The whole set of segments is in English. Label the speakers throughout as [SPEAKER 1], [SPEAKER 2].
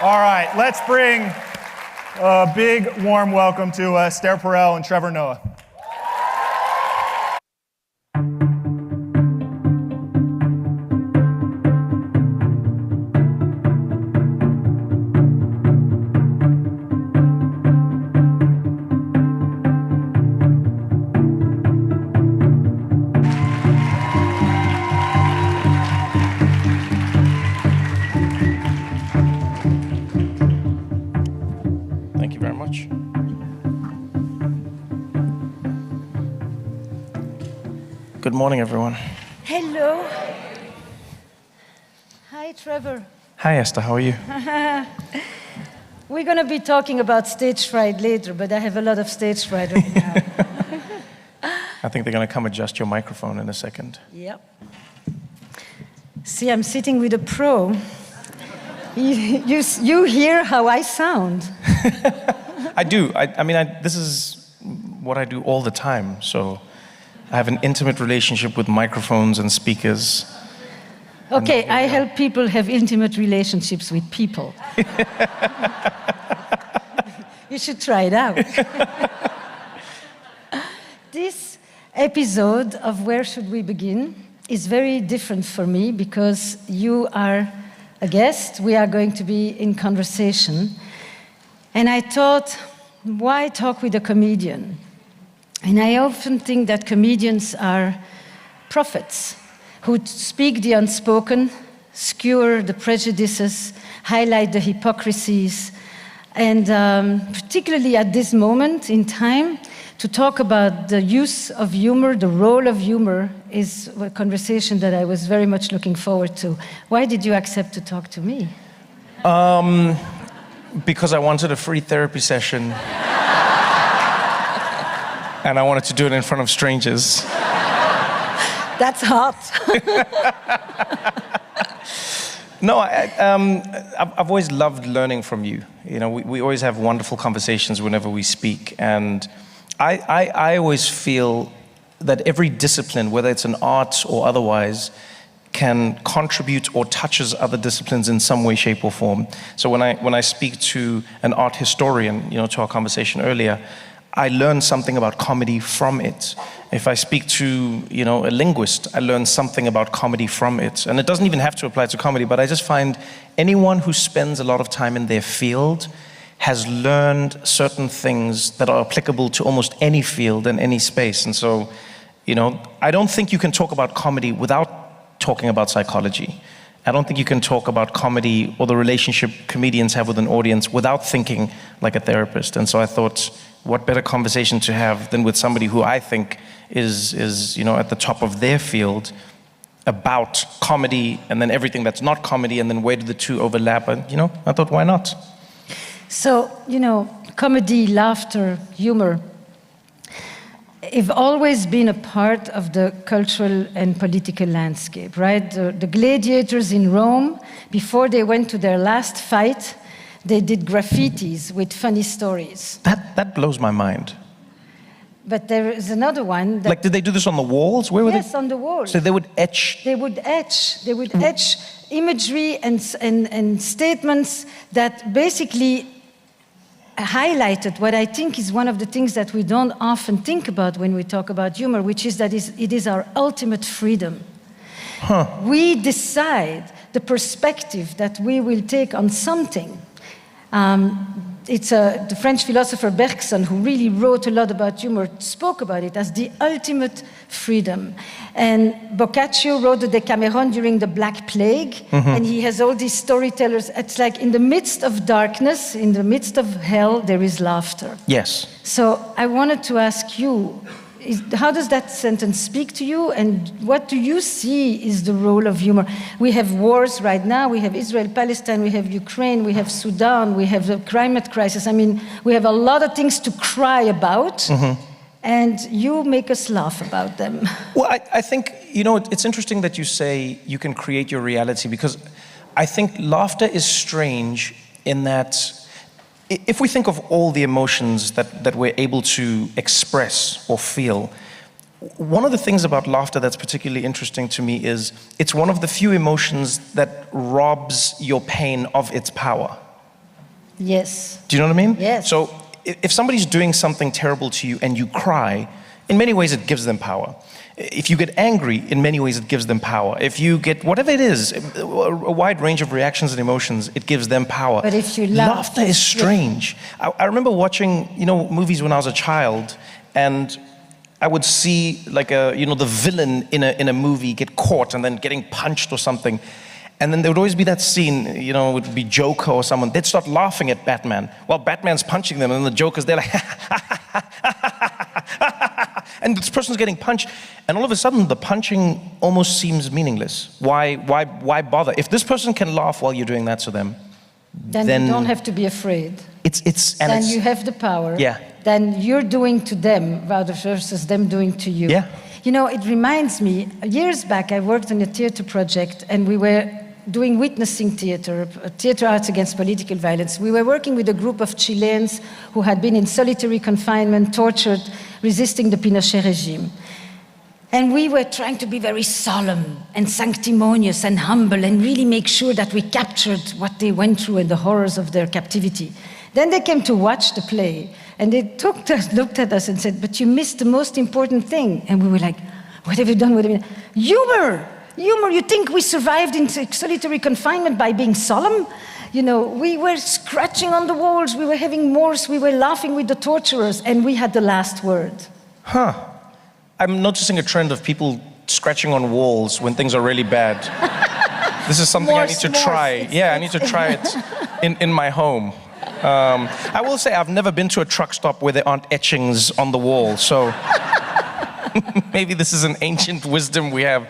[SPEAKER 1] All right, let's bring a big warm welcome to Esther Perel and Trevor Noah.
[SPEAKER 2] Thank you very much. Good morning, everyone.
[SPEAKER 3] Hello. Hi, Trevor.
[SPEAKER 2] Hi, Esther. How are you?
[SPEAKER 3] We're going to be talking about stage fright later, but I have a lot of stage fright right now.
[SPEAKER 2] I think they're going to come adjust your microphone in a second.
[SPEAKER 3] Yep. See, I'm sitting with a pro. You hear how I sound.
[SPEAKER 2] I do. This is what I do all the time. So I have an intimate relationship with microphones and speakers.
[SPEAKER 3] Okay, I help people have intimate relationships with people. You should try it out. This episode of Where Should We Begin is very different for me because you are a guest. We are going to be in conversation. And I thought, why talk with a comedian? And I often think that comedians are prophets who speak the unspoken, skewer the prejudices, highlight the hypocrisies, and particularly at this moment in time, to talk about the use of humor, the role of humor, is a conversation that I was very much looking forward to. Why did you accept to talk to me?
[SPEAKER 2] Because I wanted a free therapy session. And I wanted to do it in front of strangers.
[SPEAKER 3] That's hot.
[SPEAKER 2] No, I've always loved learning from you. You know, we always have wonderful conversations whenever we speak. And I always feel that every discipline, whether it's an art or otherwise, can contribute or touches other disciplines in some way, shape, or form. So when I speak to an art historian, to our conversation earlier, I learn something about comedy from it. If I speak to, a linguist, I learn something about comedy from it. And it doesn't even have to apply to comedy, but I just find anyone who spends a lot of time in their field has learned certain things that are applicable to almost any field and any space. And so, I don't think you can talk about comedy without talking about psychology. I don't think you can talk about comedy or the relationship comedians have with an audience without thinking like a therapist. And so I thought, what better conversation to have than with somebody who I think is at the top of their field about comedy and then everything that's not comedy and then where do the two overlap? And, I thought, why not?
[SPEAKER 3] So, comedy, laughter, humor have always been a part of the cultural and political landscape, right? The gladiators in Rome, before they went to their last fight, they did graffitis with funny stories.
[SPEAKER 2] That blows my mind.
[SPEAKER 3] But there is another one.
[SPEAKER 2] Like, did they do this on the walls? Where were
[SPEAKER 3] yes, on the walls.
[SPEAKER 2] So they would etch?
[SPEAKER 3] They would etch imagery and statements that basically highlighted what I think is one of the things that we don't often think about when we talk about humor, which is that it is our ultimate freedom. We decide the perspective that we will take on something. It's the French philosopher Bergson, who really wrote a lot about humor, spoke about it as the ultimate freedom. And Boccaccio wrote the Decameron during the Black Plague, and he has all these storytellers. It's like in the midst of darkness, in the midst of hell, there is laughter.
[SPEAKER 2] Yes.
[SPEAKER 3] So I wanted to ask you, how does that sentence speak to you, and what do you see is the role of humor? We have wars right now. We have Israel-Palestine, we have Ukraine, we have Sudan, we have the climate crisis. I mean, we have a lot of things to cry about, and you make us laugh about them.
[SPEAKER 2] Well, I think, it's interesting that you say you can create your reality, because I think laughter is strange in that if we think of all the emotions that we're able to express or feel, one of the things about laughter that's particularly interesting to me is it's one of the few emotions that robs your pain of its power.
[SPEAKER 3] Yes.
[SPEAKER 2] Do you know what I mean?
[SPEAKER 3] Yes.
[SPEAKER 2] So if somebody's doing something terrible to you and you cry, in many ways it gives them power. If you get angry, in many ways it gives them power. If you get, whatever it is, a wide range of reactions and emotions, it gives them power.
[SPEAKER 3] But if you laugh,
[SPEAKER 2] laughter is strange. I remember watching, movies when I was a child, and I would see like the villain in a movie get caught and then getting punched or something. And then there would always be that scene, it would be Joker or someone, they'd start laughing at Batman while Batman's punching them, and the Joker's there like, and this person's getting punched, and all of a sudden the punching almost seems meaningless. Why bother? If this person can laugh while you're doing that to them,
[SPEAKER 3] then you don't have to be afraid.
[SPEAKER 2] Then
[SPEAKER 3] you have the power.
[SPEAKER 2] Yeah.
[SPEAKER 3] Then you're doing to them rather versus them doing to you.
[SPEAKER 2] Yeah.
[SPEAKER 3] It reminds me, years back I worked on a theater project, and we were doing witnessing theater arts against political violence. We were working with a group of Chileans who had been in solitary confinement, tortured, resisting the Pinochet regime. And we were trying to be very solemn and sanctimonious and humble and really make sure that we captured what they went through and the horrors of their captivity. Then they came to watch the play, and they looked at us and said, "But you missed the most important thing." And we were like, "What have you done? What have you done?" Humor! Humor, you think we survived in solitary confinement by being solemn? We were scratching on the walls, we were having remorse, we were laughing with the torturers, and we had the last word.
[SPEAKER 2] Huh. I'm noticing a trend of people scratching on walls when things are really bad. This is something I need to try. Yeah, I need to try it in my home. I will say I've never been to a truck stop where there aren't etchings on the wall, so maybe this is an ancient wisdom we have.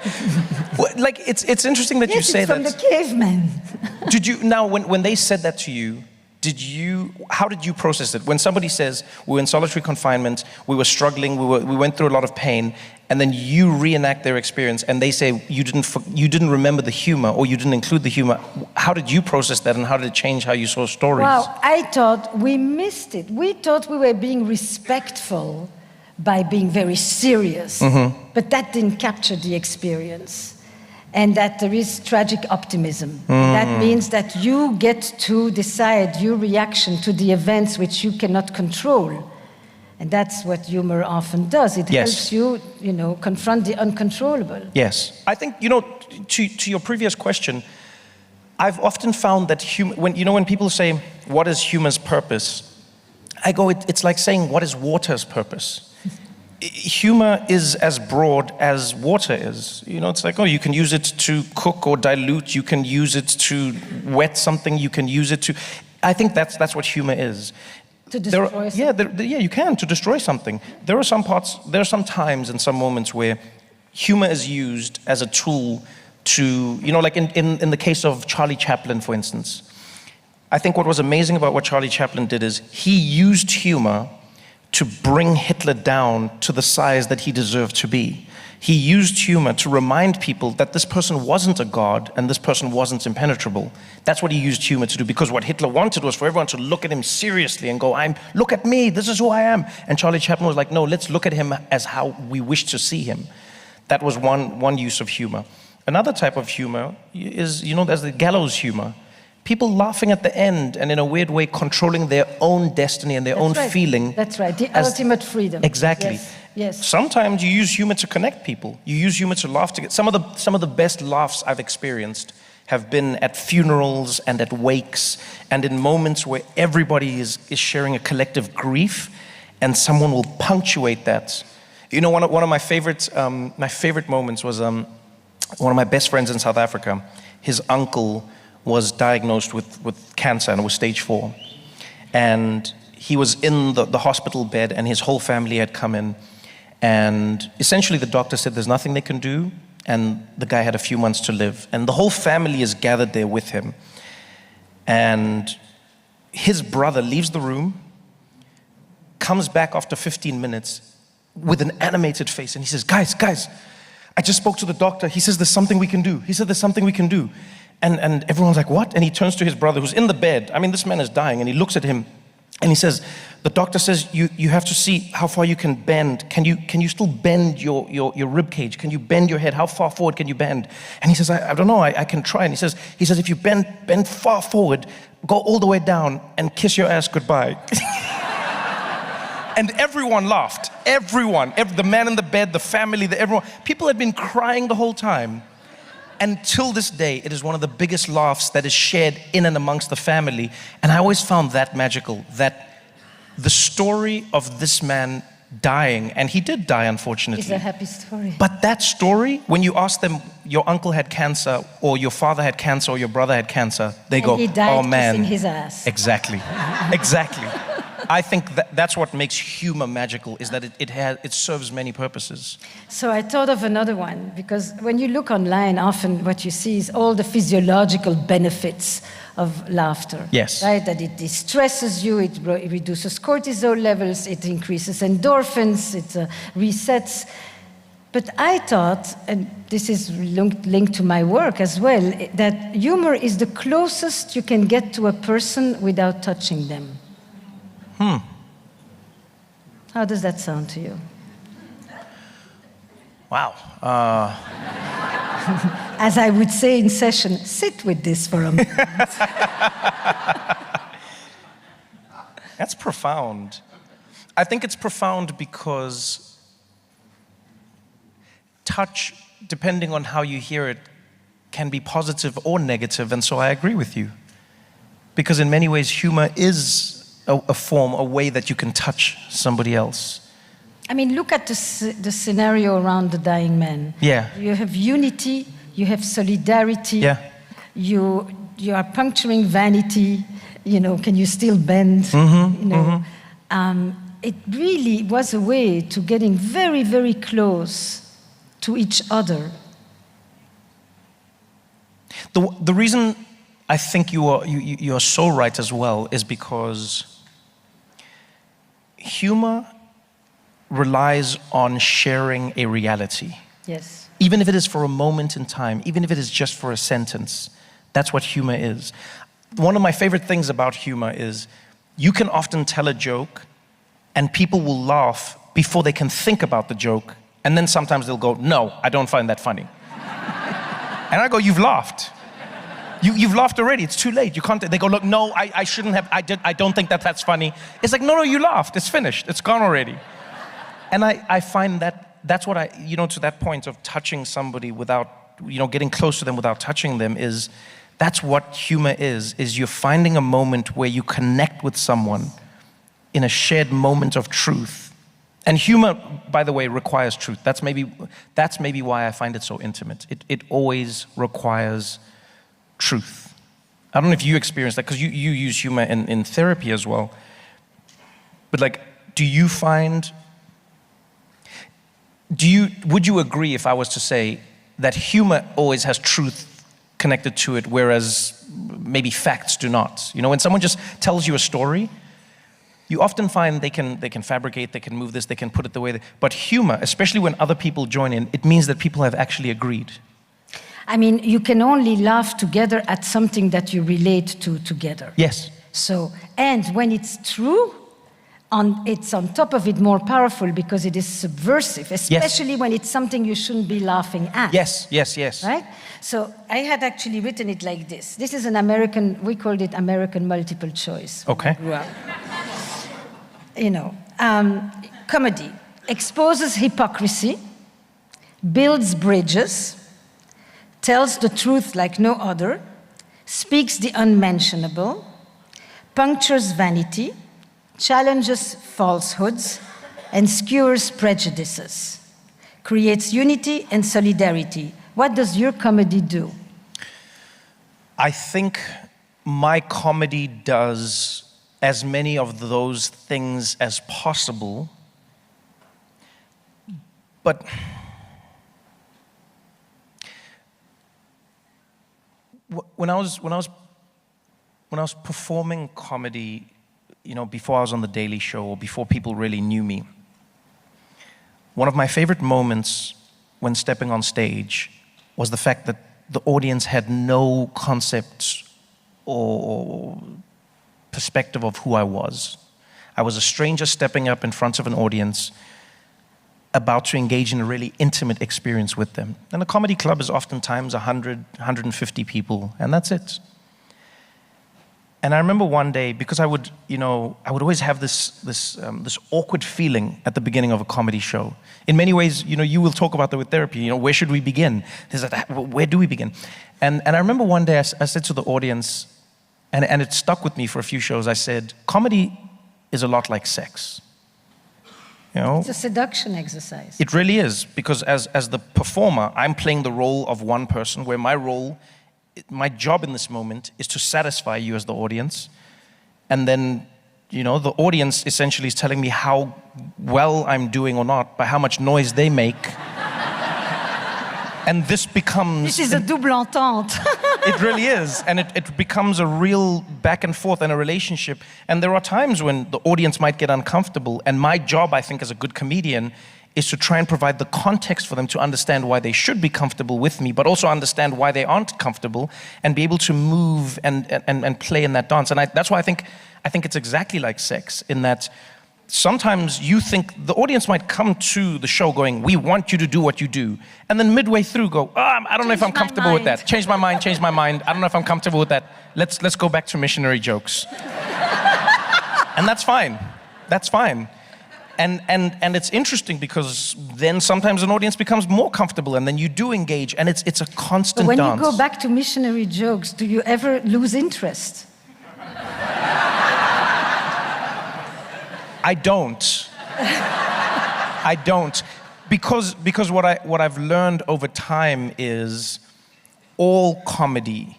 [SPEAKER 2] Like, it's interesting that you say that.
[SPEAKER 3] It's from the cavemen.
[SPEAKER 2] Did you, now when they said that to you, how did you process it? When somebody says, we were in solitary confinement, we were struggling, we went through a lot of pain, and then you reenact their experience, and they say you didn't remember the humor, or you didn't include the humor. How did you process that, and how did it change how you saw stories?
[SPEAKER 3] Wow, I thought we missed it. We thought we were being respectful by being very serious, but that didn't capture the experience. And that there is tragic optimism. That means that you get to decide your reaction to the events which you cannot control. And that's what humor often does. It helps you, confront the uncontrollable.
[SPEAKER 2] Yes. I think, to your previous question, I've often found that when people say, what is humor's purpose? I go, it's like saying, what is water's purpose? Humor is as broad as water is. It's like, you can use it to cook or dilute, you can use it to wet something, you can use it to... I think that's what humor is.
[SPEAKER 3] To destroy something?
[SPEAKER 2] Yeah, you can, to destroy something. There are some times and some moments where humor is used as a tool to, like in the case of Charlie Chaplin, for instance. I think what was amazing about what Charlie Chaplin did is he used humor to bring Hitler down to the size that he deserved to be. He used humor to remind people that this person wasn't a god and this person wasn't impenetrable. That's what he used humor to do, because what Hitler wanted was for everyone to look at him seriously and go, look at me, this is who I am. And Charlie Chaplin was like, no, let's look at him as how we wish to see him. That was one use of humor. Another type of humor is, there's the gallows humor. People laughing at the end and in a weird way controlling their own destiny and their own feeling.
[SPEAKER 3] That's right, the ultimate freedom.
[SPEAKER 2] Exactly.
[SPEAKER 3] Yes.
[SPEAKER 2] Sometimes you use humor to connect people. You use humor to laugh together. Some of the best laughs I've experienced have been at funerals and at wakes and in moments where everybody is sharing a collective grief, and someone will punctuate that. One of my favorite moments was one of my best friends in South Africa. His uncle was diagnosed with cancer and was stage 4. And he was in the hospital bed, and his whole family had come in. And essentially the doctor said there's nothing they can do, and the guy had a few months to live. And the whole family is gathered there with him. And his brother leaves the room, comes back after 15 minutes with an animated face, and he says, guys, I just spoke to the doctor. He says there's something we can do. He said there's something we can do. And everyone's like, what? And he turns to his brother who's in the bed. I mean, this man is dying, and he looks at him And he says, the doctor says, you have to see how far you can bend. Can you still bend your rib cage? Can you bend your head? How far forward can you bend? And he says, I don't know, I can try. And he says, if you bend far forward, go all the way down and kiss your ass goodbye. And everyone laughed. Everyone, the man in the bed, the family, everyone. People had been crying the whole time. Until this day, it is one of the biggest laughs that is shared in and amongst the family. And I always found that magical, that the story of this man dying, and he did die, unfortunately.
[SPEAKER 3] It's a happy story.
[SPEAKER 2] But that story, when you ask them, your uncle had cancer, or your father had cancer, or your brother had cancer, they go,
[SPEAKER 3] he died
[SPEAKER 2] oh man.
[SPEAKER 3] kissing his ass.
[SPEAKER 2] Exactly, exactly. I think that's what makes humor magical, is that it serves many purposes.
[SPEAKER 3] So I thought of another one, because when you look online, often what you see is all the physiological benefits of laughter.
[SPEAKER 2] Yes.
[SPEAKER 3] Right? That it distresses you, it reduces cortisol levels, it increases endorphins, it resets. But I thought, and this is linked to my work as well, that humor is the closest you can get to a person without touching them. How does that sound to you?
[SPEAKER 2] Wow.
[SPEAKER 3] As I would say in session, sit with this for a moment.
[SPEAKER 2] That's profound. I think it's profound because touch, depending on how you hear it, can be positive or negative, and so I agree with you. Because in many ways, humor is a form, a way that you can touch somebody else.
[SPEAKER 3] I mean, look at the scenario around the dying man.
[SPEAKER 2] Yeah.
[SPEAKER 3] You have unity, you have solidarity.
[SPEAKER 2] Yeah.
[SPEAKER 3] You are puncturing vanity. You know, can you still bend?
[SPEAKER 2] Mm-hmm,
[SPEAKER 3] you know,
[SPEAKER 2] mm-hmm.
[SPEAKER 3] It really was a way to getting very, very close to each other.
[SPEAKER 2] The reason I think you are so right as well is because humor relies on sharing a reality.
[SPEAKER 3] Yes.
[SPEAKER 2] Even if it is for a moment in time, even if it is just for a sentence, that's what humor is. One of my favorite things about humor is you can often tell a joke and people will laugh before they can think about the joke, and then sometimes they'll go, no, I don't find that funny. And I go, you've laughed. You've laughed already, it's too late, you can't. They go, look, no, I shouldn't have, I don't think that's funny. It's like, no, you laughed, it's finished, it's gone already. And I find that's what to that point of touching somebody without, getting close to them without touching them that's what humor is you're finding a moment where you connect with someone in a shared moment of truth. And humor, by the way, requires truth. That's maybe why I find it so intimate. It always requires truth. I don't know if you experience that, because you use humor in therapy as well. But would you agree if I was to say that humor always has truth connected to it, whereas maybe facts do not? When someone just tells you a story, you often find they can fabricate, they can move this, they can put it the way but humor, especially when other people join in, it means that people have actually agreed.
[SPEAKER 3] I mean, you can only laugh together at something that you relate to together.
[SPEAKER 2] Yes.
[SPEAKER 3] So, and when it's true, it's on top of it more powerful because it is subversive, especially when it's something you shouldn't be laughing at.
[SPEAKER 2] Yes, yes, yes.
[SPEAKER 3] Right? So I had actually written it like this. This is an American, we called it American multiple choice.
[SPEAKER 2] Okay.
[SPEAKER 3] Comedy exposes hypocrisy, builds bridges, tells the truth like no other, speaks the unmentionable, punctures vanity, challenges falsehoods, and skewers prejudices, creates unity and solidarity. What does your comedy do?
[SPEAKER 2] I think my comedy does as many of those things as possible, but when I was performing comedy, before I was on The Daily Show or before people really knew me, one of my favorite moments when stepping on stage was the fact that the audience had no concept or perspective of who I was. I was a stranger stepping up in front of an audience, about to engage in a really intimate experience with them. And a comedy club is oftentimes 100, 150 people, and that's it. And I remember one day, because I would always have this awkward feeling at the beginning of a comedy show. In many ways, you will talk about that with therapy. Where should we begin? Where do we begin? And I remember one day I said to the audience, and it stuck with me for a few shows. I said, comedy is a lot like sex.
[SPEAKER 3] It's a seduction exercise.
[SPEAKER 2] It really is, because as the performer, I'm playing the role of one person, where my job in this moment is to satisfy you as the audience. And then, the audience essentially is telling me how well I'm doing or not by how much noise they make. And this becomes...
[SPEAKER 3] This is a double entente.
[SPEAKER 2] It really is. And it becomes a real back and forth and a relationship. And there are times when the audience might get uncomfortable. And my job, I think, as a good comedian, is to try and provide the context for them to understand why they should be comfortable with me, but also understand why they aren't comfortable, and be able to move and play in that dance. And that's why I think it's exactly like sex, in that sometimes you think the audience might come to the show going, we want you to do what you do. And then midway through go, I don't know if I'm comfortable with that. Change my mind. I don't know if I'm comfortable with that. Let's go back to missionary jokes. And that's fine. That's fine. And it's interesting, because then sometimes an audience becomes more comfortable, and then you do engage, and it's a constant
[SPEAKER 3] dance. But when
[SPEAKER 2] dance.
[SPEAKER 3] you go back to missionary jokes, do you ever lose interest?
[SPEAKER 2] I don't. I don't. Because what I've learned over time is all comedy,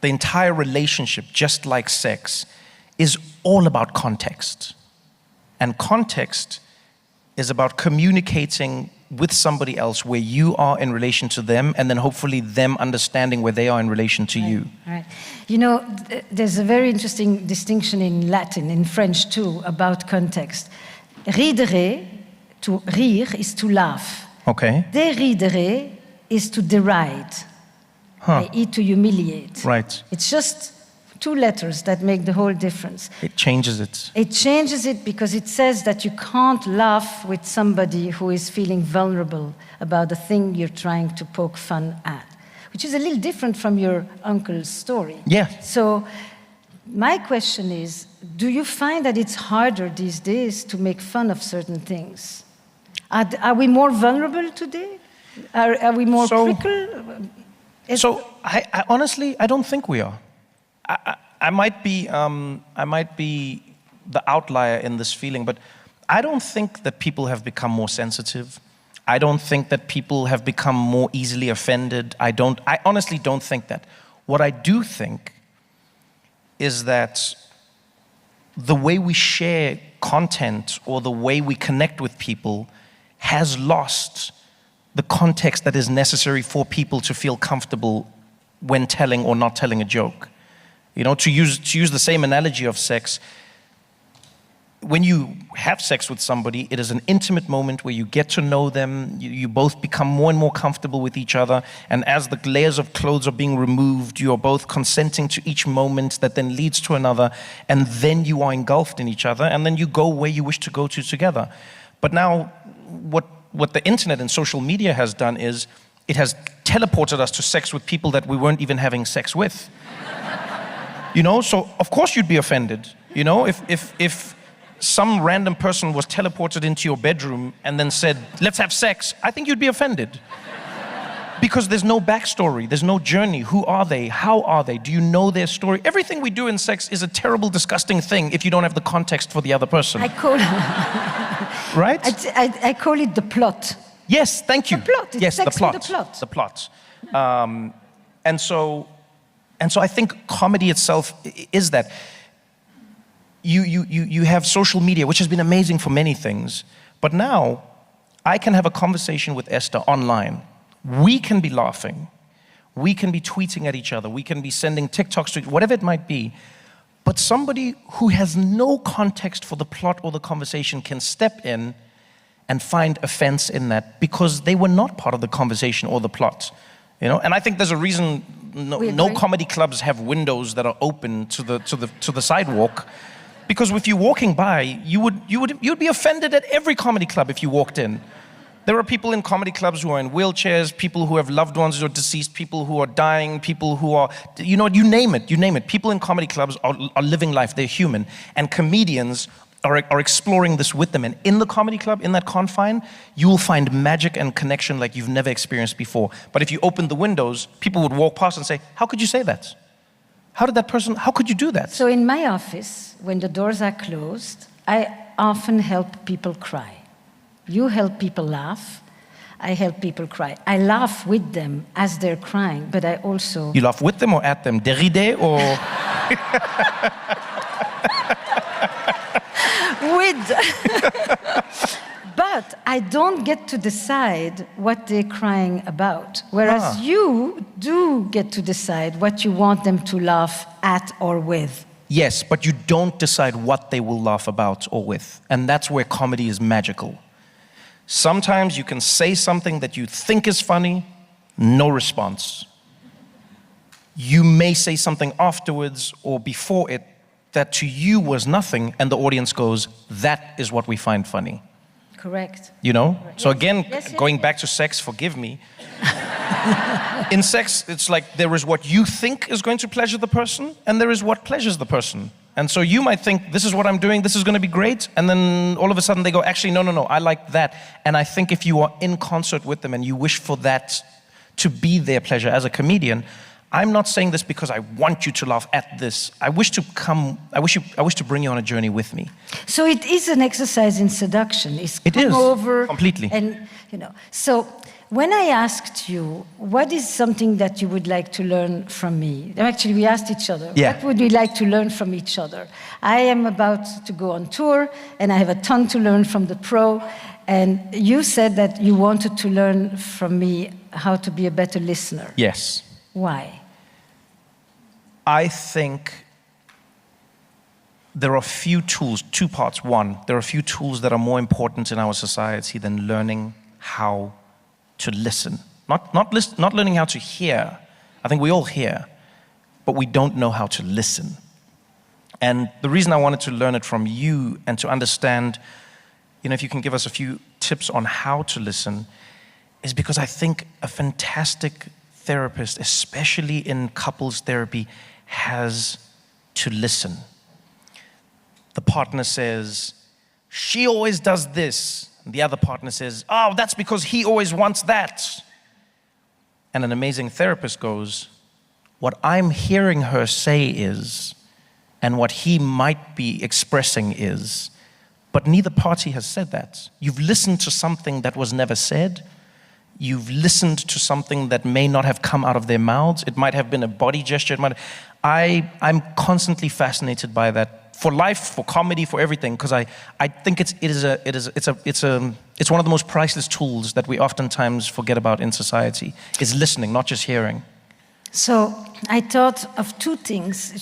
[SPEAKER 2] the entire relationship, just like sex, is all about context. And context is about communicating with somebody else where you are in relation to them, and then hopefully them understanding where they are in relation to you.
[SPEAKER 3] Right. There's a very interesting distinction in Latin, in French too, about context. Ridere, to rire, is to laugh.
[SPEAKER 2] Okay.
[SPEAKER 3] Deridere is to deride, i.e. to humiliate.
[SPEAKER 2] Right.
[SPEAKER 3] It's just 2 letters that make the whole difference.
[SPEAKER 2] It changes it.
[SPEAKER 3] It changes it because it says that you can't laugh with somebody who is feeling vulnerable about the thing you're trying to poke fun at, which is a little different from your uncle's story.
[SPEAKER 2] Yeah.
[SPEAKER 3] So my question is, do you find that it's harder these days to make fun of certain things? Are we more vulnerable today? Are we more prickle?
[SPEAKER 2] I honestly, I don't think we are. I might be the outlier in this feeling, but I don't think that people have become more sensitive. I don't think that people have become more easily offended. I honestly don't think that. What I do think is that the way we share content or the way we connect with people has lost the context that is necessary for people to feel comfortable when telling or not telling a joke. To use the same analogy of sex, when you have sex with somebody, it is an intimate moment where you get to know them, you both become more and more comfortable with each other, and as the layers of clothes are being removed, you are both consenting to each moment that then leads to another, and then you are engulfed in each other, and then you go where you wish to go to together. But now, what the internet and social media has done is, it has teleported us to sex with people that we weren't even having sex with. So of course you'd be offended. If some random person was teleported into your bedroom and then said, let's have sex, I think you'd be offended. Because there's no backstory, there's no journey. Who are they? How are they? Do you know their story? Everything we do in sex is a terrible, disgusting thing if you don't have the context for the other person.
[SPEAKER 3] I call it...
[SPEAKER 2] Right?
[SPEAKER 3] I call it the plot.
[SPEAKER 2] Yes, thank you.
[SPEAKER 3] The plot. It's
[SPEAKER 2] yes,
[SPEAKER 3] sex
[SPEAKER 2] the plot.
[SPEAKER 3] with the plot.
[SPEAKER 2] The plot. And so I think comedy itself is that. You have social media, which has been amazing for many things, but now I can have a conversation with Esther online. We can be laughing. We can be tweeting at each other. We can be sending TikToks to whatever it might be. But somebody who has no context for the plot or the conversation can step in and find offense in that because they were not part of the conversation or the plot. And I think there's a reason no comedy clubs have windows that are open to the sidewalk, Because if you're walking by, you'd be offended at every comedy club if you walked in. There are people in comedy clubs who are in wheelchairs, people who have loved ones who are deceased, people who are dying, people who are, you name it. People in comedy clubs are living life, they're human. And comedians are exploring this with them. And in the comedy club, in that confine, you will find magic and connection like you've never experienced before. But if you open the windows, people would walk past and say, how could you say that? How could you do that?
[SPEAKER 3] So in my office, when the doors are closed, I often help people cry. You help people laugh, I help people cry. I laugh with them as they're crying, but I also...
[SPEAKER 2] You laugh with them or at them? Derride or...
[SPEAKER 3] with... But I don't get to decide what they're crying about, whereas you do get to decide what you want them to laugh at or with.
[SPEAKER 2] Yes, but you don't decide what they will laugh about or with. And that's where comedy is magical. Sometimes you can say something that you think is funny, no response. You may say something afterwards or before it that to you was nothing, and the audience goes, that is what we find funny.
[SPEAKER 3] Correct.
[SPEAKER 2] You know?
[SPEAKER 3] Correct.
[SPEAKER 2] So again,
[SPEAKER 3] Yes,
[SPEAKER 2] going back to sex, forgive me. In sex, it's like there is what you think is going to pleasure the person, and there is what pleasures the person. And so you might think, this is what I'm doing, this is going to be great, and then all of a sudden they go, actually, no, I like that. And I think if you are in concert with them and you wish for that to be their pleasure as a comedian, I'm not saying this because I want you to laugh at this. I wish to bring you on a journey with me.
[SPEAKER 3] So it is an exercise in seduction.
[SPEAKER 2] It is,
[SPEAKER 3] over
[SPEAKER 2] completely.
[SPEAKER 3] And, so when I asked you, what is something that you would like to learn from me? Actually, we asked each other, what would we like to learn from each other? I am about to go on tour, and I have a ton to learn from the pro. And you said that you wanted to learn from me how to be a better listener.
[SPEAKER 2] Yes.
[SPEAKER 3] Why?
[SPEAKER 2] I think there are few tools, two parts. One, there are few tools that are more important in our society than learning how to listen. Not learning how to hear. I think we all hear, but we don't know how to listen. And the reason I wanted to learn it from you and to understand, if you can give us a few tips on how to listen, is because I think a fantastic therapist, especially in couples therapy, has to listen. The partner says, she always does this. And the other partner says, oh, that's because he always wants that. And an amazing therapist goes, what I'm hearing her say is, and what he might be expressing is, but neither party has said that. You've listened to something that was never said. You've listened to something that may not have come out of their mouths. It might have been a body gesture. I'm constantly fascinated by that, for life, for comedy, for everything, because I think it's one of the most priceless tools that we oftentimes forget about in society, is listening, not just hearing.
[SPEAKER 3] So I thought of two things.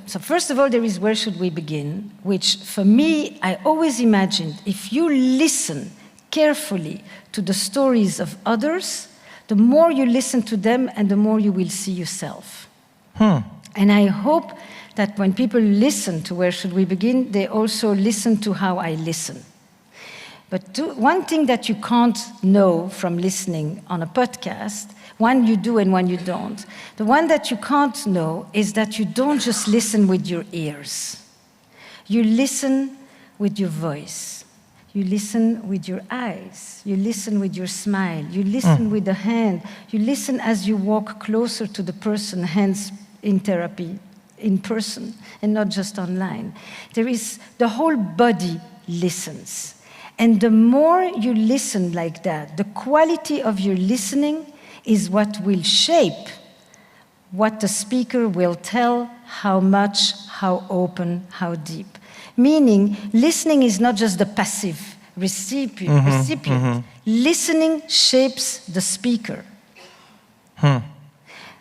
[SPEAKER 3] So first of all, there is where should we begin, which for me, I always imagined if you listen carefully to the stories of others, the more you listen to them and the more you will see yourself. And I hope that when people listen to where should we begin, they also listen to how I listen. But one thing that you can't know from listening on a podcast, one you do and one you don't. The one that you can't know is that you don't just listen with your ears. You listen with your voice. You listen with your eyes. You listen with your smile. You listen with the hand. You listen as you walk closer to the person, hence in therapy, in person, and not just online. The whole body listens. And the more you listen like that, the quality of your listening is what will shape what the speaker will tell, how much, how open, how deep. Meaning, listening is not just the passive recipient. Listening shapes the speaker.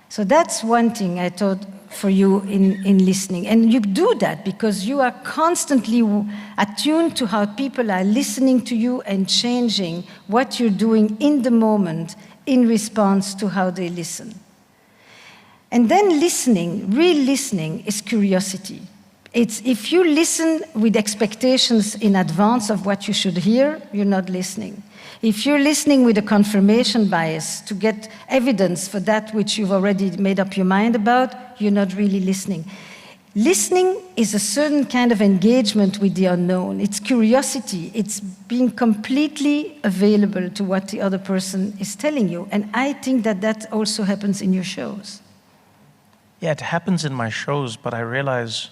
[SPEAKER 3] So that's one thing I thought for you in listening. And you do that because you are constantly attuned to how people are listening to you and changing what you're doing in the moment in response to how they listen. And then listening, real listening, is curiosity. It's if you listen with expectations in advance of what you should hear, you're not listening. If you're listening with a confirmation bias to get evidence for that which you've already made up your mind about, you're not really listening. Listening is a certain kind of engagement with the unknown. It's curiosity. It's being completely available to what the other person is telling you. And I think that that also happens in your shows.
[SPEAKER 2] Yeah, it happens in my shows, but I realize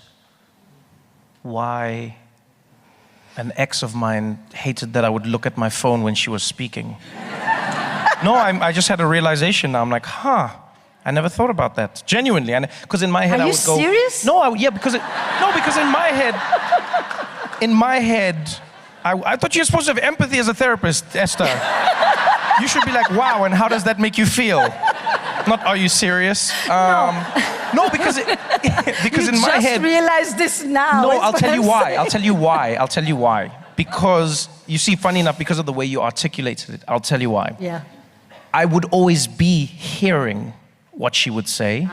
[SPEAKER 2] why an ex of mine hated that I would look at my phone when she was speaking. No, I just had a realization now. I'm like, I never thought about that. Genuinely. Because in my head I would go...
[SPEAKER 3] Are you serious?
[SPEAKER 2] No, because in my head, I thought you're supposed to have empathy as a therapist, Esther. You should be like, wow, and how does that make you feel? Not, are you serious? No, because in my head...
[SPEAKER 3] You just realized this now.
[SPEAKER 2] No, I'll tell you why. Because, you see, funny enough, because of the way you articulated it, I'll tell you why.
[SPEAKER 3] Yeah.
[SPEAKER 2] I would always be hearing what she would say.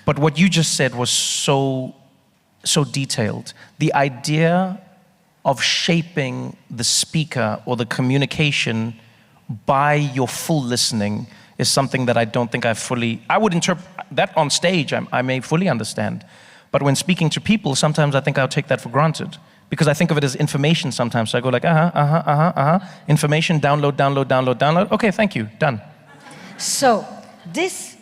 [SPEAKER 2] But what you just said was so detailed. The idea of shaping the speaker or the communication by your full listening is something that I don't think I would interpret that on stage, I may fully understand. But when speaking to people, sometimes I think I'll take that for granted. Because I think of it as information sometimes. So I go like, information, download. Okay, thank you, done.
[SPEAKER 3] So, this,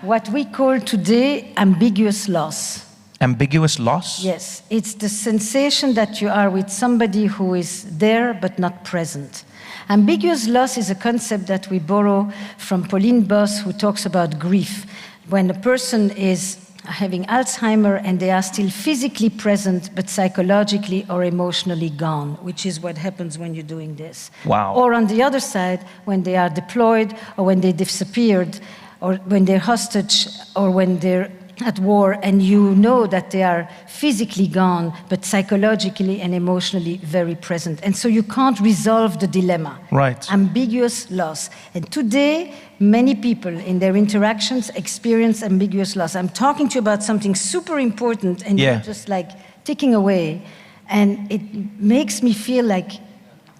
[SPEAKER 3] what we call today ambiguous loss.
[SPEAKER 2] Ambiguous loss?
[SPEAKER 3] Yes, it's the sensation that you are with somebody who is there but not present. Ambiguous loss is a concept that we borrow from Pauline Boss, who talks about grief. When a person is having Alzheimer and they are still physically present but psychologically or emotionally gone, which is what happens when you're doing this.
[SPEAKER 2] Wow.
[SPEAKER 3] Or on the other side, when they are deployed or when they disappeared or when they're hostage or when they're at war and you know that they are physically gone but psychologically and emotionally very present. And so you can't resolve the dilemma.
[SPEAKER 2] Right.
[SPEAKER 3] Ambiguous loss. And today, many people in their interactions experience ambiguous loss. I'm talking to you about something super important and you're just like ticking away. And it makes me feel like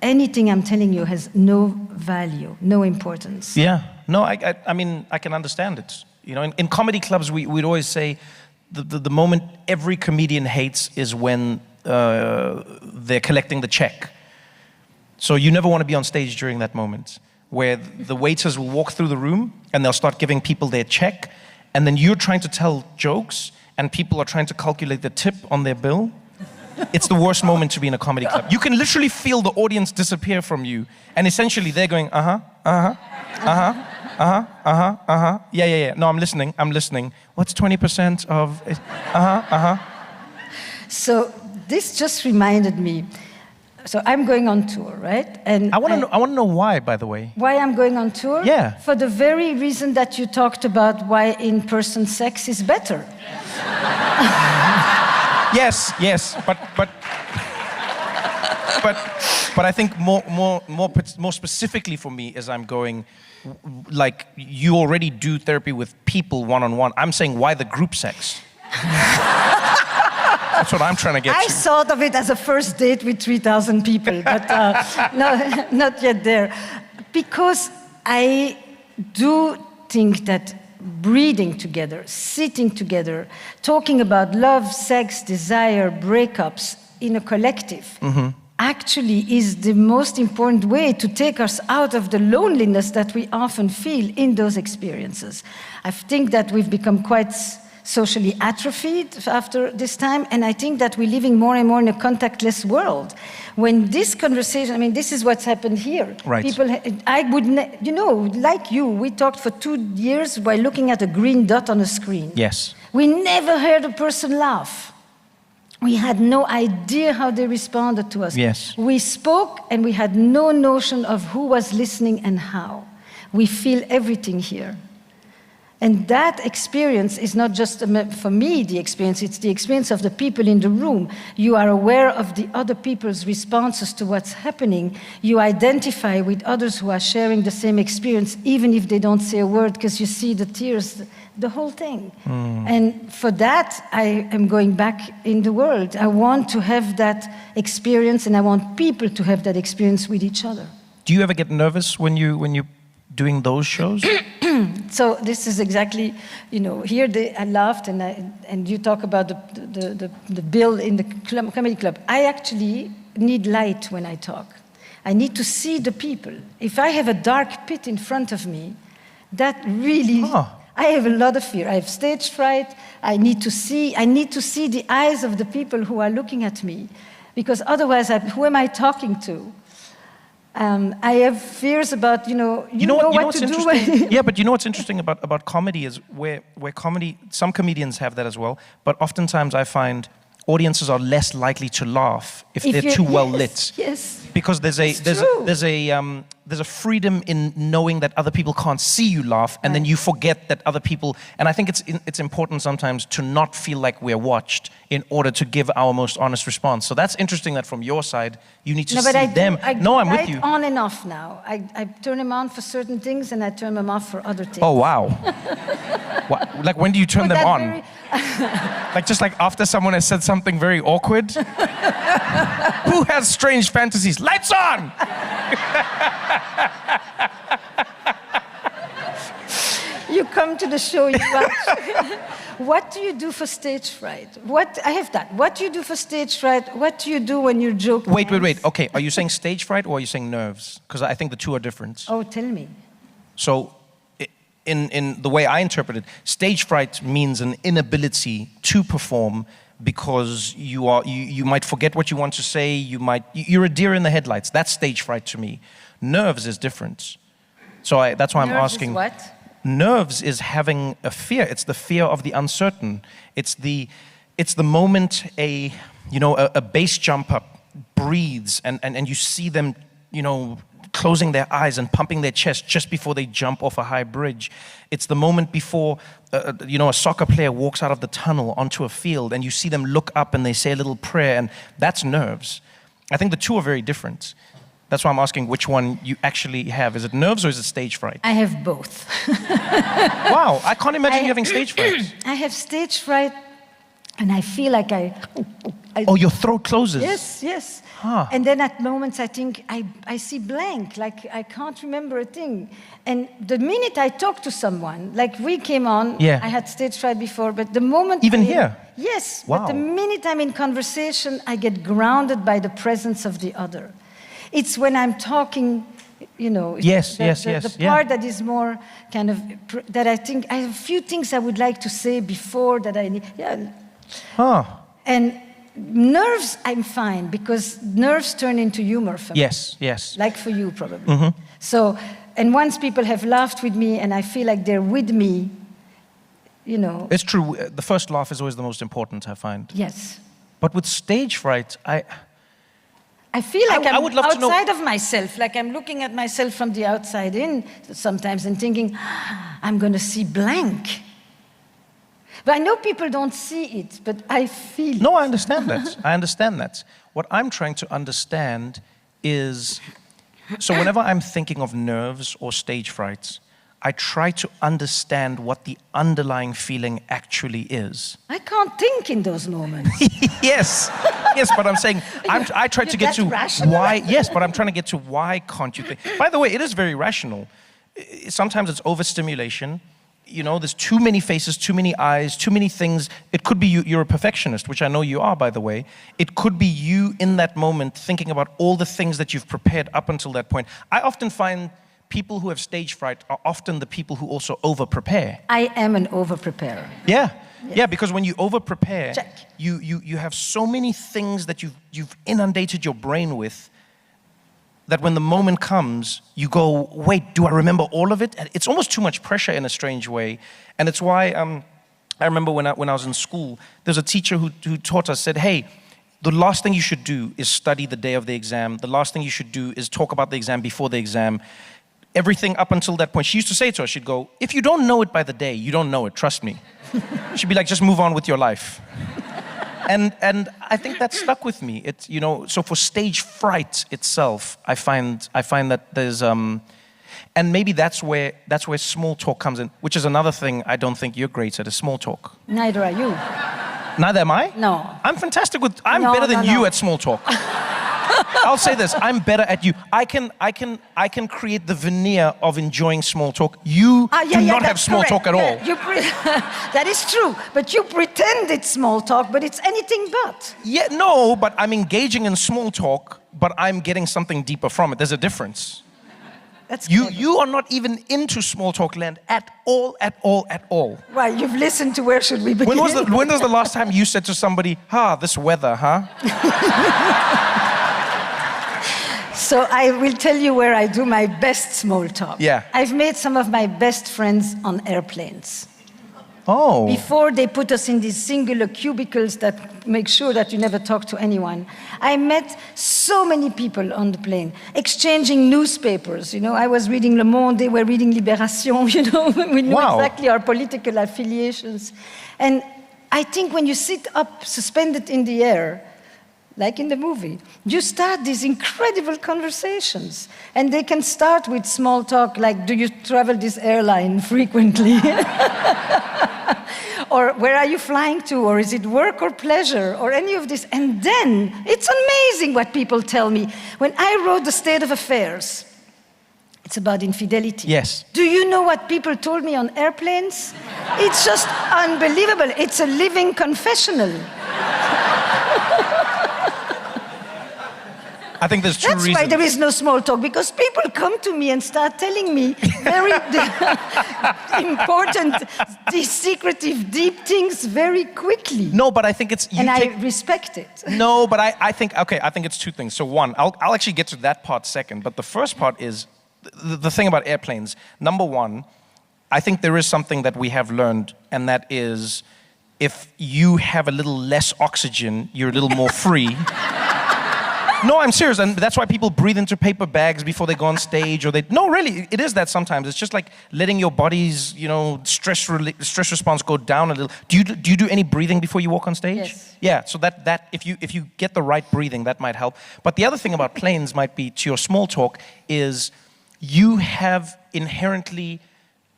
[SPEAKER 3] anything I'm telling you has no value, no importance.
[SPEAKER 2] Yeah. No, I mean, I can understand it. You know, in comedy clubs, we'd always say the moment every comedian hates is when they're collecting the check. So you never want to be on stage during that moment, where the waiters will walk through the room and they'll start giving people their check, and then you're trying to tell jokes and people are trying to calculate the tip on their bill. It's the worst moment to be in a comedy club. You can literally feel the audience disappear from you, and essentially they're going, yeah. No, I'm listening. What's 20% of,
[SPEAKER 3] So this just reminded me. So I'm going on tour, right? And
[SPEAKER 2] I want to know why, by the way.
[SPEAKER 3] Why I'm going on tour?
[SPEAKER 2] Yeah.
[SPEAKER 3] For the very reason that you talked about why in-person sex is better.
[SPEAKER 2] Yes, but I think more specifically for me is I'm going, like, you already do therapy with people one-on-one. I'm saying, why the group sex? That's what I'm trying to get to.
[SPEAKER 3] I thought of it as a first date with 3,000 people, but no, not yet there. Because I do think that breathing together, sitting together, talking about love, sex, desire, breakups in a collective, actually is the most important way to take us out of the loneliness that we often feel in those experiences. I think that we've become quite socially atrophied after this time, and I think that we're living more and more in a contactless world. When this conversation, I mean, this is what's happened here.
[SPEAKER 2] Right.
[SPEAKER 3] People, like you, we talked for 2 years while looking at a green dot on a screen.
[SPEAKER 2] Yes.
[SPEAKER 3] We never heard a person laugh. We had no idea how they responded to us.
[SPEAKER 2] Yes.
[SPEAKER 3] We spoke and we had no notion of who was listening and how. We feel everything here. And that experience is not just, for me, the experience, it's the experience of the people in the room. You are aware of the other people's responses to what's happening. You identify with others who are sharing the same experience, even if they don't say a word, because you see the tears the whole thing. And for that, I am going back in the world. I want to have that experience, and I want people to have that experience with each other.
[SPEAKER 2] Do you ever get nervous when you're doing those shows?
[SPEAKER 3] So this is exactly, here I laughed, and you talk about the bill in the comedy club. I actually need light when I talk. I need to see the people. If I have a dark pit in front of me, that really, I have a lot of fear. I have stage fright. I need to see the eyes of the people who are looking at me, because otherwise, who am I talking to? I have fears about, you know what to do.
[SPEAKER 2] Yeah, but you know what's interesting about comedy is where comedy, some comedians have that as well, but oftentimes I find audiences are less likely to laugh if they're too well lit.
[SPEAKER 3] Yes.
[SPEAKER 2] Because there's a freedom in knowing that other people can't see you laugh, and then you forget that other people. And I think it's important sometimes to not feel like we're watched in order to give our most honest response. So that's interesting that from your side you need to see them. I'm with you.
[SPEAKER 3] On and off now. I turn them on for certain things, and I turn them off for other things.
[SPEAKER 2] Oh wow! Like when do you turn them on? Just like after someone has said something very awkward. Who has strange fantasies? Lights on!
[SPEAKER 3] You come to the show, you watch. What do you do for stage fright? I have that. What do you do for stage fright? What do you do when you're joking?
[SPEAKER 2] Wait. Okay, are you saying stage fright or are you saying nerves? Because I think the two are different.
[SPEAKER 3] Oh, tell me.
[SPEAKER 2] So, in the way I interpret it, stage fright means an inability to perform because you might forget what you want to say. You're a deer in the headlights. That's stage fright to me. Nerves is different. So that's why I'm asking.
[SPEAKER 3] Nerves is what?
[SPEAKER 2] Nerves is having a fear. It's the fear of the uncertain. It's the moment a base jumper breathes and you see them, closing their eyes and pumping their chest just before they jump off a high bridge. It's the moment before a soccer player walks out of the tunnel onto a field and you see them look up and they say a little prayer, and that's nerves. I think the two are very different. That's why I'm asking which one you actually have. Is it nerves or is it stage fright?
[SPEAKER 3] I have both.
[SPEAKER 2] Wow, I can't imagine you having stage fright.
[SPEAKER 3] I have stage fright, and I feel like
[SPEAKER 2] your throat closes.
[SPEAKER 3] Yes.
[SPEAKER 2] Huh.
[SPEAKER 3] And then at moments I think I see blank, like I can't remember a thing. And the minute I talk to someone, like we came on, I had stage fright before, but the moment...
[SPEAKER 2] Even here?
[SPEAKER 3] Yes,
[SPEAKER 2] wow.
[SPEAKER 3] But the minute I'm in conversation, I get grounded by the presence of the other. It's when I'm talking, the part that is more kind of, that I think, I have a few things I would like to say before that I need, And nerves, I'm fine, because nerves turn into humor for me.
[SPEAKER 2] Yes.
[SPEAKER 3] Like for you, probably. Mm-hmm. So, and once people have laughed with me and I feel like they're with me,
[SPEAKER 2] It's true, the first laugh is always the most important, I find.
[SPEAKER 3] Yes.
[SPEAKER 2] But with stage fright,
[SPEAKER 3] I feel like I'm
[SPEAKER 2] would love
[SPEAKER 3] outside of myself, like I'm looking at myself from the outside in sometimes and thinking, I'm going to see blank. But I know people don't see it, but I feel it.
[SPEAKER 2] No, I understand that. What I'm trying to understand is, so whenever I'm thinking of nerves or stage frights, I try to understand what the underlying feeling actually is.
[SPEAKER 3] I can't think in those moments.
[SPEAKER 2] Yes, but I'm saying, I try to get to why, but I'm trying to get to why can't you think. By the way, it is very rational. Sometimes it's overstimulation. There's too many faces, too many eyes, too many things. It could be you're a perfectionist, which I know you are, by the way. It could be you in that moment thinking about all the things that you've prepared up until that point. I often find people who have stage fright are often the people who also over-prepare.
[SPEAKER 3] I am an over-preparer.
[SPEAKER 2] Yeah. Yes. Yeah, because when you over-prepare, you have so many things that you've inundated your brain with that when the moment comes, you go, wait, do I remember all of it? And it's almost too much pressure in a strange way. And it's why I remember when I was in school, there's a teacher who taught us, said, hey, the last thing you should do is study the day of the exam. The last thing you should do is talk about the exam before the exam. Everything up until that point. She used to say to us, she'd go, if you don't know it by the day, you don't know it, trust me. She'd be like, just move on with your life. And I think that stuck with me. It's, so for stage fright itself, I find that there's, And maybe that's where small talk comes in, which is another thing I don't think you're great at, is small talk.
[SPEAKER 3] Neither are you.
[SPEAKER 2] Neither am I?
[SPEAKER 3] No.
[SPEAKER 2] I'm fantastic I'm better than you at small talk. I'll say this, I'm better at you. I can create the veneer of enjoying small talk. You do not have small talk at all.
[SPEAKER 3] That is true, but you pretend it's small talk, but it's anything but.
[SPEAKER 2] Yeah, no, but I'm engaging in small talk, but I'm getting something deeper from it. There's a difference.
[SPEAKER 3] That's
[SPEAKER 2] you are not even into small talk land at all.
[SPEAKER 3] Right, you've listened to Where Should We Begin?
[SPEAKER 2] When was the last time you said to somebody, this weather, huh?
[SPEAKER 3] So I will tell you where I do my best small talk.
[SPEAKER 2] Yeah.
[SPEAKER 3] I've made some of my best friends on airplanes.
[SPEAKER 2] Oh.
[SPEAKER 3] Before they put us in these singular cubicles that make sure that you never talk to anyone, I met so many people on the plane, exchanging newspapers. You know, I was reading Le Monde, they were reading Libération, you know, we knew exactly our political affiliations. And I think when you sit up, suspended in the air, like in the movie, you start these incredible conversations. And they can start with small talk like, do you travel this airline frequently? Or where are you flying to? Or is it work or pleasure? Or any of this. And then, it's amazing what people tell me. When I wrote The State of Affairs, it's about infidelity.
[SPEAKER 2] Yes.
[SPEAKER 3] Do you know what people told me on airplanes? It's just unbelievable. It's a living confessional.
[SPEAKER 2] I think there's two reasons.
[SPEAKER 3] That's why there is no small talk, because people come to me and start telling me very important, secretive, deep things very quickly.
[SPEAKER 2] No, but I think it's...
[SPEAKER 3] I respect it.
[SPEAKER 2] No, but I think it's two things. So one, I'll actually get to that part second, but the first part is the thing about airplanes. Number one, I think there is something that we have learned, and that is if you have a little less oxygen, you're a little more free. No, I'm serious, and that's why people breathe into paper bags before they go on stage, or no, really, it is that sometimes. It's just like letting your body's, stress response go down a little. Do you do any breathing before you walk on stage?
[SPEAKER 3] Yes.
[SPEAKER 2] Yeah, so that if you get the right breathing, that might help. But the other thing about planes might be, to your small talk, is you have inherently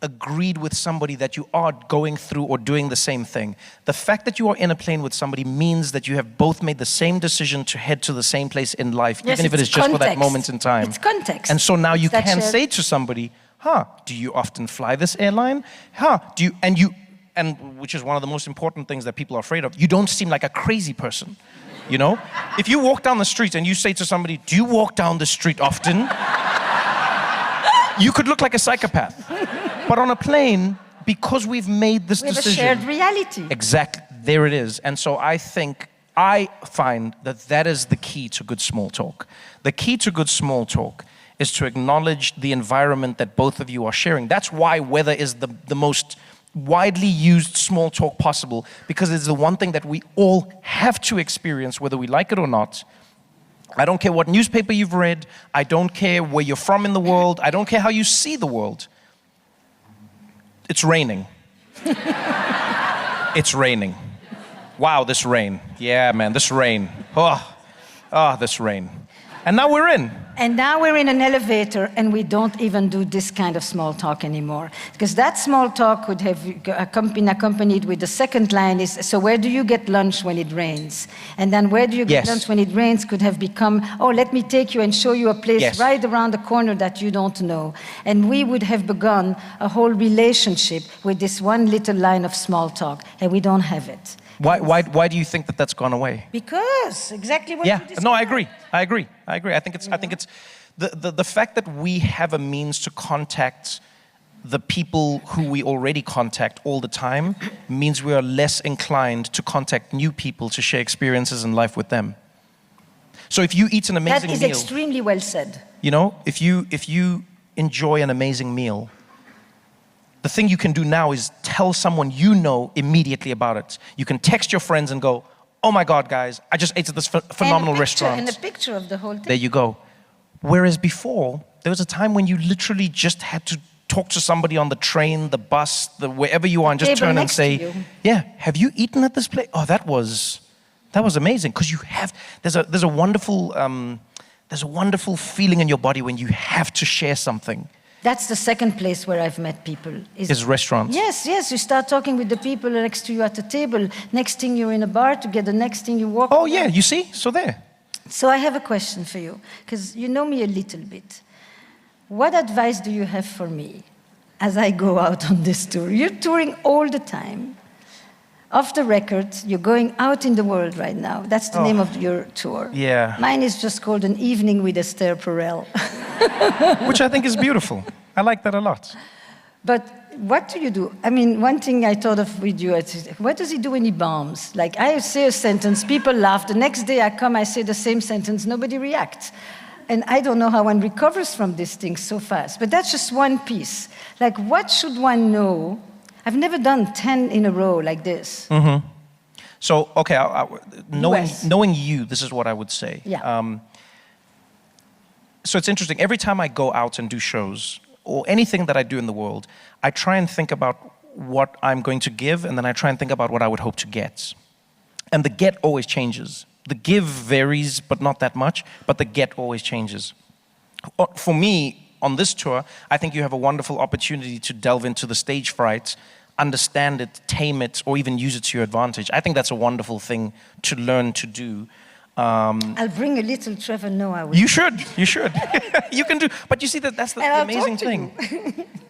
[SPEAKER 2] agreed with somebody that you are going through or doing the same thing. The fact that you are in a plane with somebody means that you have both made the same decision to head to the same place in life,
[SPEAKER 3] yes,
[SPEAKER 2] even if it is just for that moment in time.
[SPEAKER 3] It's context.
[SPEAKER 2] And so now you can say to somebody, do you often fly this airline? And which is one of the most important things that people are afraid of, you don't seem like a crazy person, you know? If you walk down the street and you say to somebody, do you walk down the street often? You could look like a psychopath. But on a plane, because we've made this decision...
[SPEAKER 3] We have a shared reality.
[SPEAKER 2] Exactly. There it is. And so I find that is the key to good small talk. The key to good small talk is to acknowledge the environment that both of you are sharing. That's why weather is the most widely used small talk possible, because it's the one thing that we all have to experience, whether we like it or not. I don't care what newspaper you've read. I don't care where you're from in the world. I don't care how you see the world. It's raining. It's raining. Wow, this rain. Yeah, man, this rain. This rain. And now we're in.
[SPEAKER 3] And now we're in an elevator, and we don't even do this kind of small talk anymore. Because that small talk would have been accompanied with the second line is, so where do you get lunch when it rains? And then where do you get lunch when it rains could have become, let me take you and show you a place right around the corner that you don't know. And we would have begun a whole relationship with this one little line of small talk, and we don't have it.
[SPEAKER 2] Why do you think that that's gone away?
[SPEAKER 3] Because exactly what you described.
[SPEAKER 2] No, I agree. I think it's the fact that we have a means to contact the people who we already contact all the time means we are less inclined to contact new people to share experiences in life with them. So if you eat an amazing meal...
[SPEAKER 3] That is extremely well said.
[SPEAKER 2] You know, if you enjoy an amazing meal, the thing you can do now is tell someone you know immediately about it. You can text your friends and go, oh my God, guys, I just ate at this phenomenal restaurant.
[SPEAKER 3] And a picture of the whole thing.
[SPEAKER 2] There you go. Whereas before, there was a time when you literally just had to talk to somebody on the train, the bus, wherever you are, and just turn and say, yeah, have you eaten at this place? Oh, that was amazing. Because there's a wonderful feeling in your body when you have to share something.
[SPEAKER 3] That's the second place where I've met people.
[SPEAKER 2] Is restaurants.
[SPEAKER 3] Yes, yes. You start talking with the people next to you at the table. Next thing you're in a bar together. Next thing you walk.
[SPEAKER 2] Oh yeah, you see? So there.
[SPEAKER 3] So I have a question for you, because you know me a little bit. What advice do you have for me as I go out on this tour? You're touring all the time. Off the record, you're going out in the world right now. That's the name of your tour.
[SPEAKER 2] Yeah.
[SPEAKER 3] Mine is just called An Evening with Esther Perel.
[SPEAKER 2] Which I think is beautiful. I like that a lot.
[SPEAKER 3] But what do you do? I mean, one thing I thought of with you, what does he do when he bombs? Like, I say a sentence, people laugh. The next day I come, I say the same sentence, nobody reacts. And I don't know how one recovers from these things so fast. But that's just one piece. Like, what should one know? I've never done 10 in a row like this.
[SPEAKER 2] Mm-hmm. So, okay, knowing you, this is what I would say.
[SPEAKER 3] Yeah.
[SPEAKER 2] So it's interesting. Every time I go out and do shows, or anything that I do in the world, I try and think about what I'm going to give, and then I try and think about what I would hope to get. And the get always changes. The give varies, but not that much, but the get always changes. For me, on this tour, I think you have a wonderful opportunity to delve into the stage fright, understand it, tame it, or even use it to your advantage. I think that's a wonderful thing to learn to do.
[SPEAKER 3] I'll bring a little Trevor Noah with
[SPEAKER 2] you should. You can do, but you see that's the amazing thing.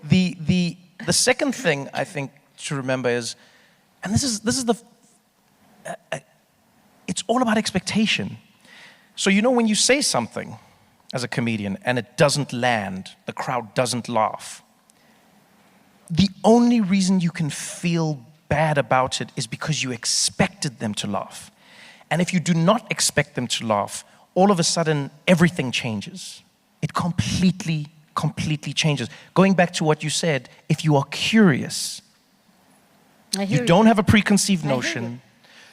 [SPEAKER 2] The second thing I think to remember is, and this is the, it's all about expectation. So you know when you say something as a comedian and it doesn't land, the crowd doesn't laugh, the only reason you can feel bad about it is because you expected them to laugh. And if you do not expect them to laugh, all of a sudden everything changes. It completely changes. Going back to what you said, if you are curious, you don't have a preconceived notion,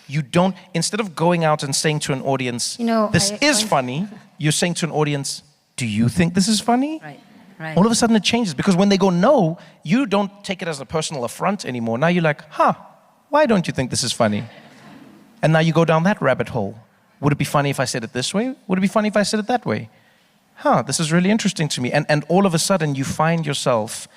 [SPEAKER 2] you don't, instead of going out and saying to an audience, this is funny, you're saying to an audience, do you think this is funny?
[SPEAKER 3] Right.
[SPEAKER 2] All of a sudden it changes, because when they go no, you don't take it as a personal affront anymore. Now you're like, why don't you think this is funny? And now you go down that rabbit hole. Would it be funny if I said it this way? Would it be funny if I said it that way? This is really interesting to me. And all of a sudden you find yourself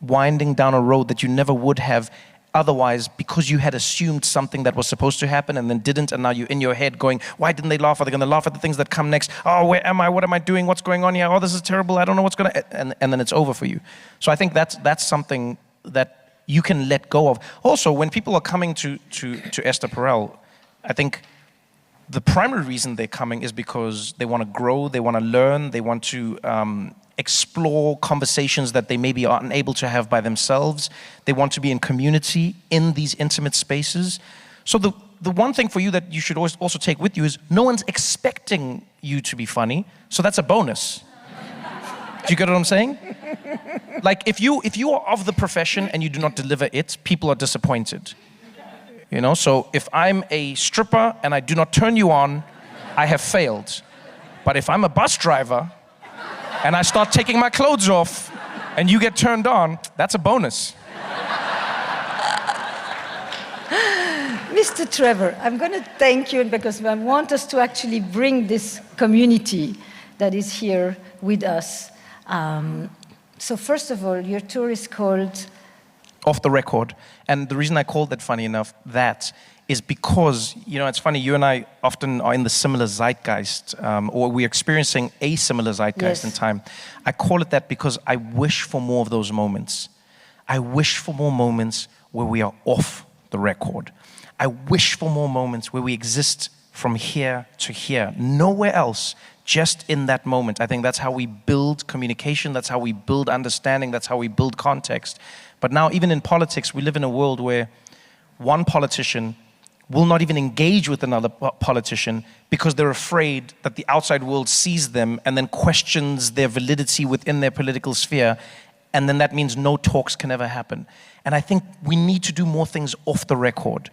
[SPEAKER 2] winding down a road that you never would have otherwise, because you had assumed something that was supposed to happen and then didn't, and now you're in your head going, why didn't they laugh? Are they going to laugh at the things that come next? Oh, where am I? What am I doing? What's going on here? Oh, this is terrible. I don't know what's going to... And then it's over for you. So I think that's something that you can let go of. Also, when people are coming to Esther Perel, I think the primary reason they're coming is because they want to grow, they want to learn, they want to explore conversations that they maybe are unable to have by themselves. They want to be in community in these intimate spaces. So the one thing for you that you should always also take with you is no one's expecting you to be funny, so that's a bonus. Do you get what I'm saying? Like if you are of the profession and you do not deliver it, people are disappointed. You know, so if I'm a stripper and I do not turn you on, I have failed. But if I'm a bus driver and I start taking my clothes off and you get turned on, that's a bonus.
[SPEAKER 3] Mr. Trevor, I'm going to thank you because I want us to actually bring this community that is here with us. So first of all, your tour is called...
[SPEAKER 2] Off the Record. And the reason I called that, funny enough, that is because, it's funny, you and I often are in the similar zeitgeist, or we're experiencing a similar zeitgeist in time. I call it that because I wish for more of those moments. I wish for more moments where we are off the record. I wish for more moments where we exist from here to here, nowhere else, just in that moment. I think that's how we build communication, that's how we build understanding, that's how we build context. But now, even in politics, we live in a world where one politician will not even engage with another politician because they're afraid that the outside world sees them and then questions their validity within their political sphere. And then that means no talks can ever happen. And I think we need to do more things off the record.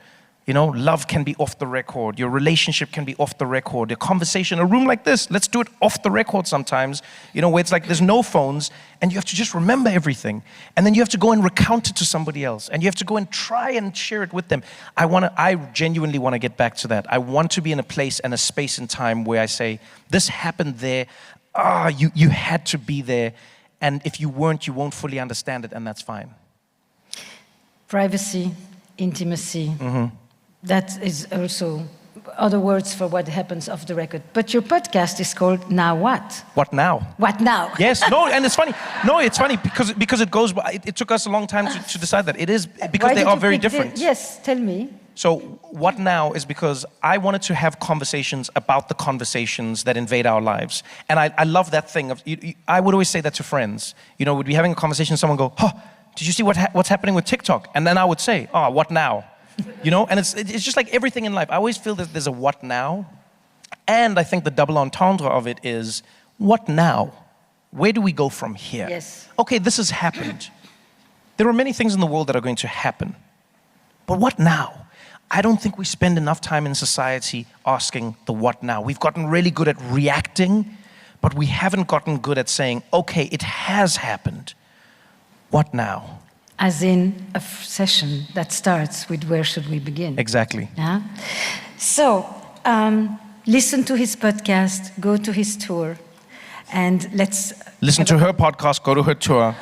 [SPEAKER 2] Love can be off the record. Your relationship can be off the record. A conversation, a room like this, let's do it off the record sometimes, where it's like there's no phones and you have to just remember everything. And then you have to go and recount it to somebody else. And you have to go and try and share it with them. I genuinely want to get back to that. I want to be in a place and a space and time where I say, this happened there. You had to be there. And if you weren't, you won't fully understand it, and that's fine.
[SPEAKER 3] Privacy, intimacy. That is also other words for what happens off the record. But your podcast is called Now What?
[SPEAKER 2] What now?
[SPEAKER 3] What now?
[SPEAKER 2] Yes, no, and it's funny. No, it's funny because it goes. It took us a long time to decide that. It is because
[SPEAKER 3] Why
[SPEAKER 2] they
[SPEAKER 3] did
[SPEAKER 2] are
[SPEAKER 3] you
[SPEAKER 2] very
[SPEAKER 3] pick
[SPEAKER 2] different.
[SPEAKER 3] Yes, tell me.
[SPEAKER 2] So what now is because I wanted to have conversations about the conversations that invade our lives. And I love that thing of, I would always say that to friends. You know, we'd be having a conversation, someone go, oh, did you see what's happening with TikTok? And then I would say, oh, what now? You know, and it's just like everything in life. I always feel that there's a what now. And I think the double entendre of it is, what now? Where do we go from here?
[SPEAKER 3] Yes.
[SPEAKER 2] Okay, this has happened. There are many things in the world that are going to happen. But what now? I don't think we spend enough time in society asking the what now. We've gotten really good at reacting, but we haven't gotten good at saying, okay, it has happened. What now?
[SPEAKER 3] As in a session that starts with where should we begin?
[SPEAKER 2] Exactly.
[SPEAKER 3] Yeah? So, listen to his podcast, go to his tour, and let's...
[SPEAKER 2] Listen to her podcast, go to her tour.